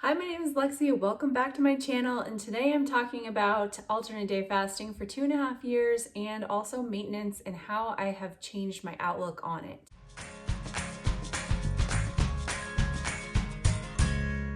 Hi, my name is Lexi. Welcome back to my channel, and today I'm talking about alternate day fasting for 2.5 years and also maintenance and how I have changed my outlook on it.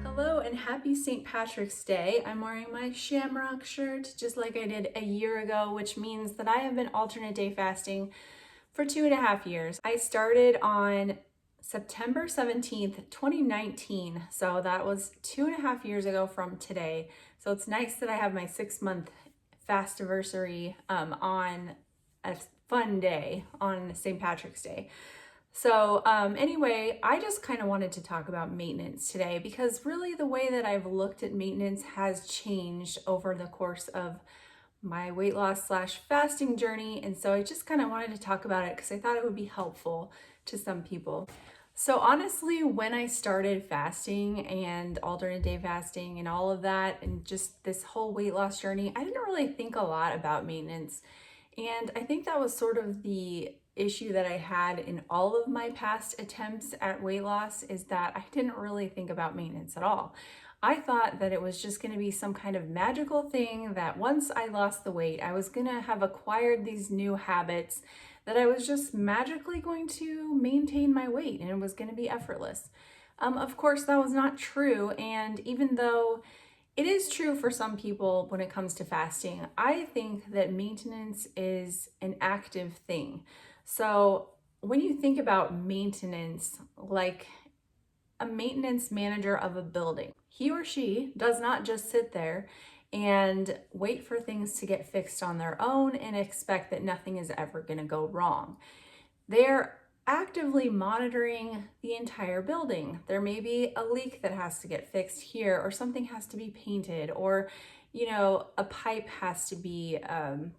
Hello and happy St. Patrick's Day. I'm wearing my shamrock shirt just like I did a year ago, which means that I have been alternate day fasting for 2.5 years. I started on September 17th, 2019. So that was 2.5 years ago from today. So it's nice that I have my 6-month fast anniversary on a fun day on St. Patrick's Day. So anyway, I just kind of wanted to talk about maintenance today because really the way that I've looked at maintenance has changed over the course of my weight loss / fasting journey. And so I just kind of wanted to talk about it because I thought it would be helpful to some people. So honestly, when I started fasting and alternate day fasting and all of that, and just this whole weight loss journey, I didn't really think a lot about maintenance. And I think that was sort of the issue that I had in all of my past attempts at weight loss, is that I didn't really think about maintenance at all. I thought that it was just going to be some kind of magical thing that once I lost the weight, I was going to have acquired these new habits, that I was just magically going to maintain my weight and it was going to be effortless. Of course, that was not true. And even though it is true for some people when it comes to fasting, I think that maintenance is an active thing. So when you think about maintenance, like a maintenance manager of a building, he or she does not just sit there and wait for things to get fixed on their own and expect that nothing is ever going to go wrong. They're actively monitoring the entire building. There may be a leak that has to get fixed here, or something has to be painted, or a pipe has to be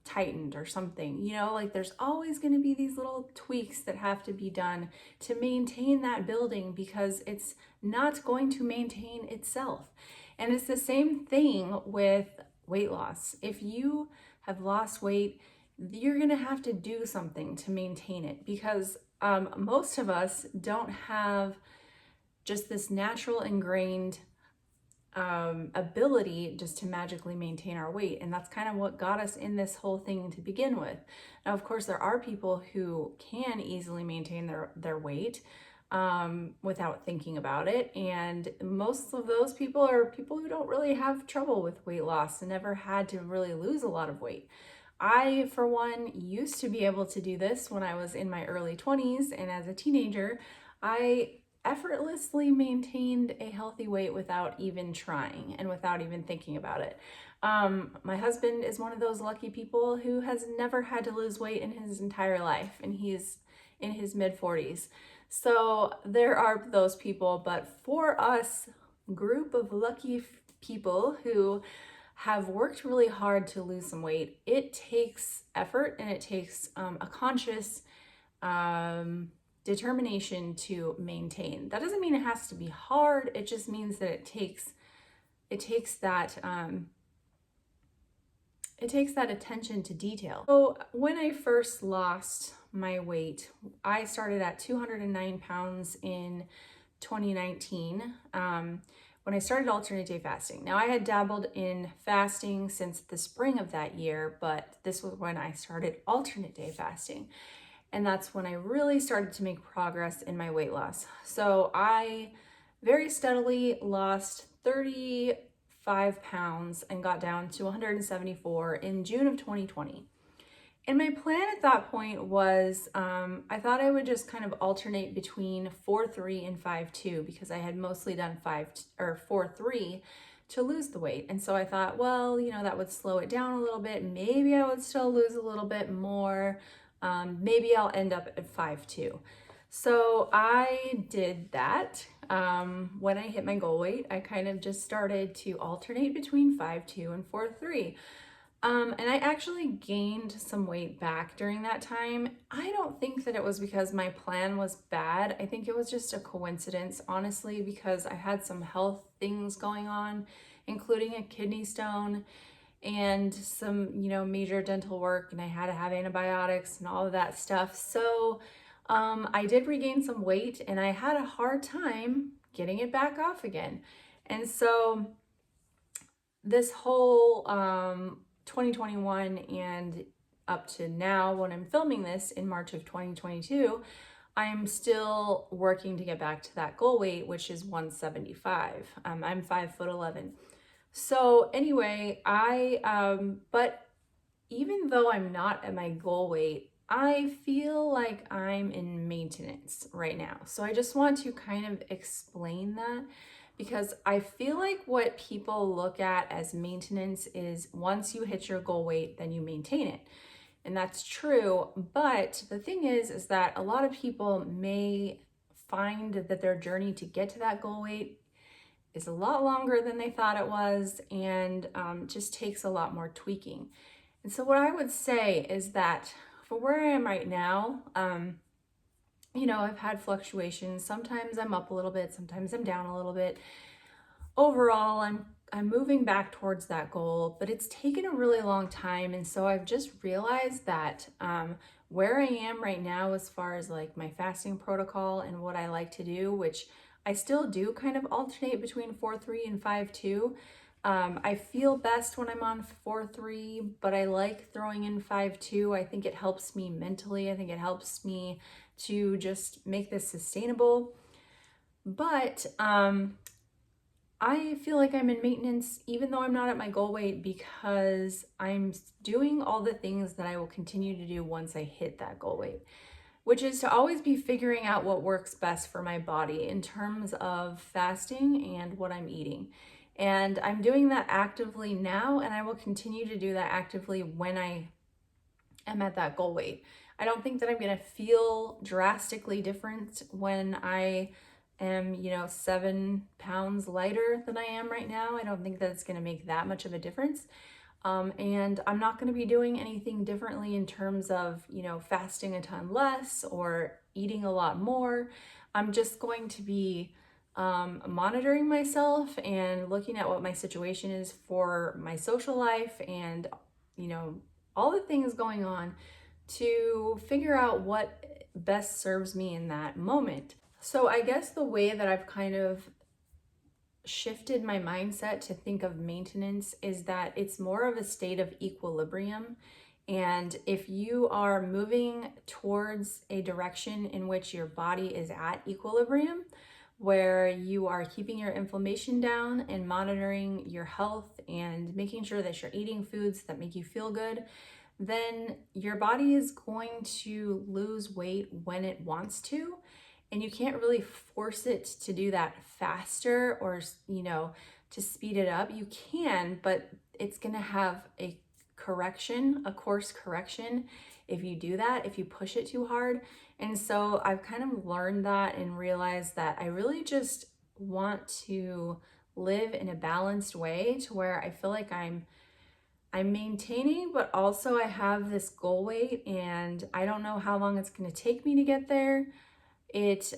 tightened or something. Like there's always going to be these little tweaks that have to be done to maintain that building, because it's not going to maintain itself. And it's the same thing with weight loss. If you have lost weight, you're going to have to do something to maintain it, because most of us don't have just this natural ingrained ability just to magically maintain our weight. And that's kind of what got us in this whole thing to begin with. Now, of course, there are people who can easily maintain their weight without thinking about it. And most of those people are people who don't really have trouble with weight loss and never had to really lose a lot of weight. I, for one, used to be able to do this when I was in my early 20s, and as a teenager, I effortlessly maintained a healthy weight without even trying and without even thinking about it. My husband is one of those lucky people who has never had to lose weight in his entire life, and he's in his mid-40s. So there are those people, but for us, group of lucky people who have worked really hard to lose some weight, it takes effort and it takes a conscious determination to maintain. That doesn't mean it has to be hard. It just means that it takes that attention to detail. So when I first lost my weight, I started at 209 pounds in 2019. When I started alternate day fasting. Now, I had dabbled in fasting since the spring of that year, but this was when I started alternate day fasting. And that's when I really started to make progress in my weight loss. So I very steadily lost 35 pounds and got down to 174 in June of 2020. And my plan at that point was, I thought I would just kind of alternate between 4-3 and 5-2, because I had mostly done 4-3 to lose the weight. And so I thought, well, that would slow it down a little bit. Maybe I would still lose a little bit more. Maybe I'll end up at 5-2. So I did that. When I hit my goal weight, I kind of just started to alternate between 5-2 and 4-3. And I actually gained some weight back during that time. I don't think that it was because my plan was bad. I think it was just a coincidence, honestly, because I had some health things going on, including a kidney stone and some, major dental work, and I had to have antibiotics and all of that stuff. So I did regain some weight, and I had a hard time getting it back off again. And so this whole 2021 and up to now, when I'm filming this in March of 2022, I'm still working to get back to that goal weight, which is 175. I'm 5'11". So anyway, but even though I'm not at my goal weight, I feel like I'm in maintenance right now. So I just want to kind of explain that, because I feel like what people look at as maintenance is once you hit your goal weight, then you maintain it. And that's true. But the thing is that a lot of people may find that their journey to get to that goal weight is a lot longer than they thought it was, and just takes a lot more tweaking. And so what I would say is that for where I am right now, I've had fluctuations. Sometimes I'm up a little bit, sometimes I'm down a little bit. Overall, I'm moving back towards that goal, but it's taken a really long time. And so I've just realized that where I am right now, as far as like my fasting protocol and what I like to do, which I still do kind of alternate between 4-3 and 5-2. I feel best when I'm on 4-3, but I like throwing in 5-2. I think it helps me mentally. I think it helps me to just make this sustainable. But I feel like I'm in maintenance even though I'm not at my goal weight, because I'm doing all the things that I will continue to do once I hit that goal weight, which is to always be figuring out what works best for my body in terms of fasting and what I'm eating. And I'm doing that actively now, and I will continue to do that actively when I am at that goal weight. I don't think that I'm going to feel drastically different when I am, 7 pounds lighter than I am right now. I don't think that it's going to make that much of a difference. And I'm not going to be doing anything differently in terms of, fasting a ton less or eating a lot more. I'm just going to be monitoring myself and looking at what my situation is for my social life and, all the things going on to figure out what best serves me in that moment. So I guess the way that I've kind of shifted my mindset to think of maintenance is that it's more of a state of equilibrium. And if you are moving towards a direction in which your body is at equilibrium, where you are keeping your inflammation down and monitoring your health and making sure that you're eating foods that make you feel good, then your body is going to lose weight when it wants to. And you can't really force it to do that faster or, to speed it up. You can, but it's going to have a course correction if you do that, if you push it too hard. And so I've kind of learned that and realized that I really just want to live in a balanced way to where I feel like I'm maintaining, but also I have this goal weight and I don't know how long it's going to take me to get there. It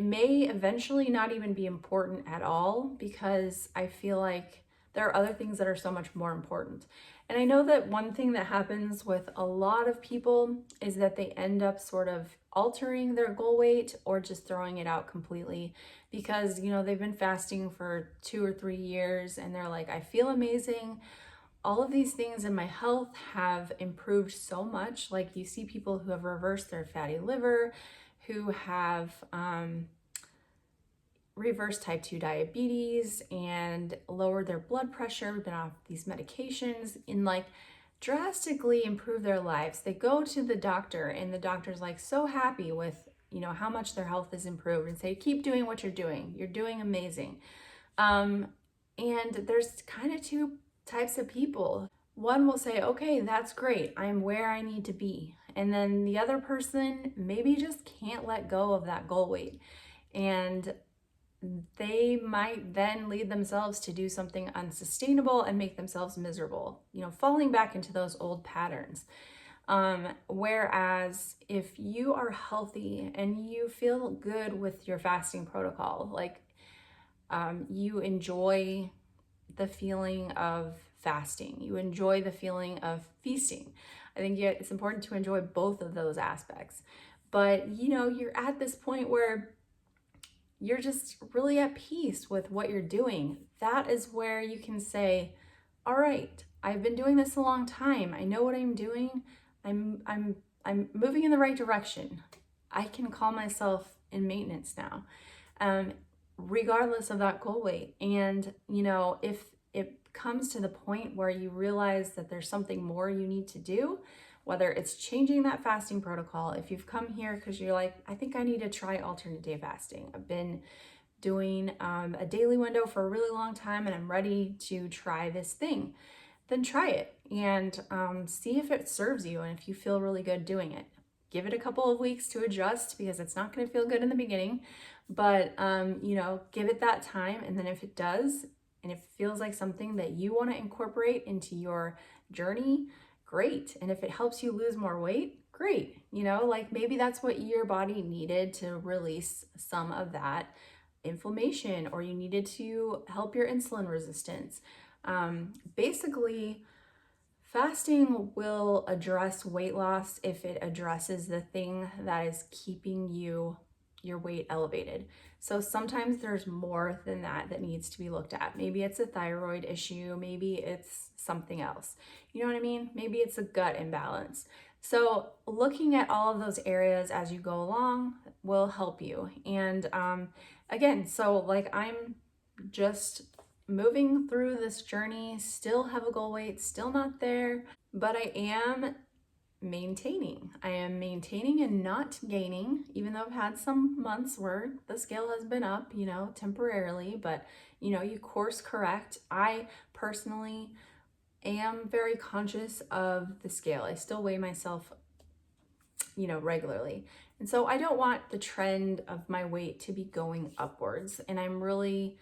may eventually not even be important at all, because I feel like there are other things that are so much more important. And I know that one thing that happens with a lot of people is that they end up sort of altering their goal weight or just throwing it out completely, because, they've been fasting for 2 or 3 years and they're like, I feel amazing. All of these things in my health have improved so much. Like, you see people who have reversed their fatty liver, who have reversed type 2 diabetes and lowered their blood pressure, been off these medications, and like drastically improve their lives. They go to the doctor and the doctor's like so happy with, how much their health has improved, and say, keep doing what you're doing. You're doing amazing. And there's kind of two types of people. One will say, okay, that's great. I'm where I need to be. And then the other person maybe just can't let go of that goal weight. And they might then lead themselves to do something unsustainable and make themselves miserable, falling back into those old patterns. Whereas if you are healthy and you feel good with your fasting protocol, like you enjoy the feeling of fasting, you enjoy the feeling of feasting. I think it's important to enjoy both of those aspects. But, you're at this point where you're just really at peace with what you're doing. That is where you can say, all right, I've been doing this a long time. I know what I'm doing. I'm moving in the right direction. I can call myself in maintenance now, um, regardless of that goal weight. And, you know, if it comes to the point where you realize that there's something more you need to do, whether it's changing that fasting protocol, if you've come here because you're like, I think I need to try alternate day fasting. I've been doing a daily window for a really long time and I'm ready to try this thing, then try it and see if it serves you and if you feel really good doing it. Give it a couple of weeks to adjust because it's not going to feel good in the beginning, but you know, give it that time. And then if it does, and it feels like something that you want to incorporate into your journey, great. And if it helps you lose more weight, great. You know, like maybe that's what your body needed to release some of that inflammation, or you needed to help your insulin resistance. Basically, fasting will address weight loss if it addresses the thing that is keeping your weight elevated. So sometimes there's more than that needs to be looked at. Maybe it's a thyroid issue, maybe it's something else. You know what I mean? Maybe it's a gut imbalance. So looking at all of those areas as you go along will help you. And again, so like I'm just moving through this journey, still have a goal weight, still not there, but I am maintaining. I am maintaining and not gaining, even though I've had some months where the scale has been up, you know, temporarily, but you know, you course correct. I personally am very conscious of the scale. I still weigh myself, you know, regularly. And so I don't want the trend of my weight to be going upwards. And I'm really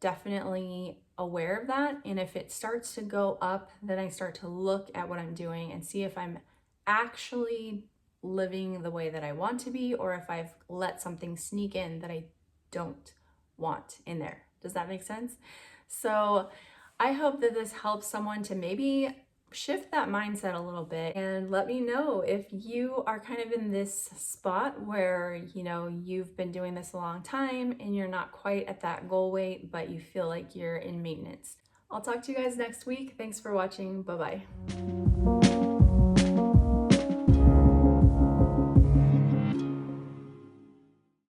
definitely aware of that. And if it starts to go up, then I start to look at what I'm doing and see if I'm actually living the way that I want to be, or if I've let something sneak in that I don't want in there. Does that make sense? So I hope that this helps someone to maybe shift that mindset a little bit, and let me know if you are kind of in this spot where, you know, you've been doing this a long time and you're not quite at that goal weight, but you feel like you're in maintenance. I'll talk to you guys next week. Thanks for watching. Bye-bye.